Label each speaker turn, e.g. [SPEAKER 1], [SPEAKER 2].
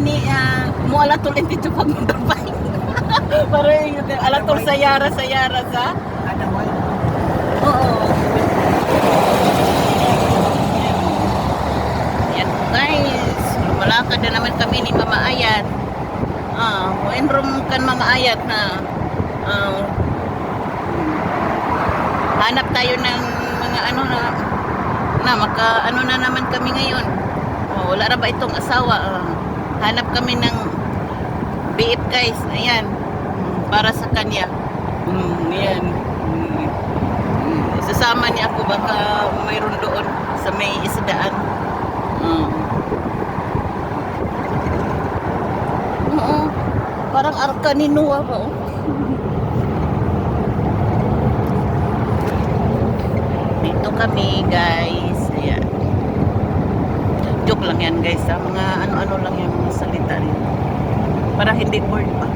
[SPEAKER 1] ini mo alatol dito pag magdabay. Para yung alatol sayara sa.
[SPEAKER 2] Ada wala.
[SPEAKER 1] Oo. Yan po guys. Lumalakad na naman kami ni Mama Ayat. Enroom kan Mama Ayat na hanap tayo ng mga ano na maka ano na naman kami ngayon. Wala na ba itong asawa? Hanap kami ng BF guys. Ayan. Para sa kanya. Ayan. Sasama niya ako baka mayroon doon sa may isdaan. Oo. Parang arka ni Noah ba? Dito kami guys. Ayan. Joke lang yan guys. Mga ano-ano lang yung salita rin. Para hindi bored pa.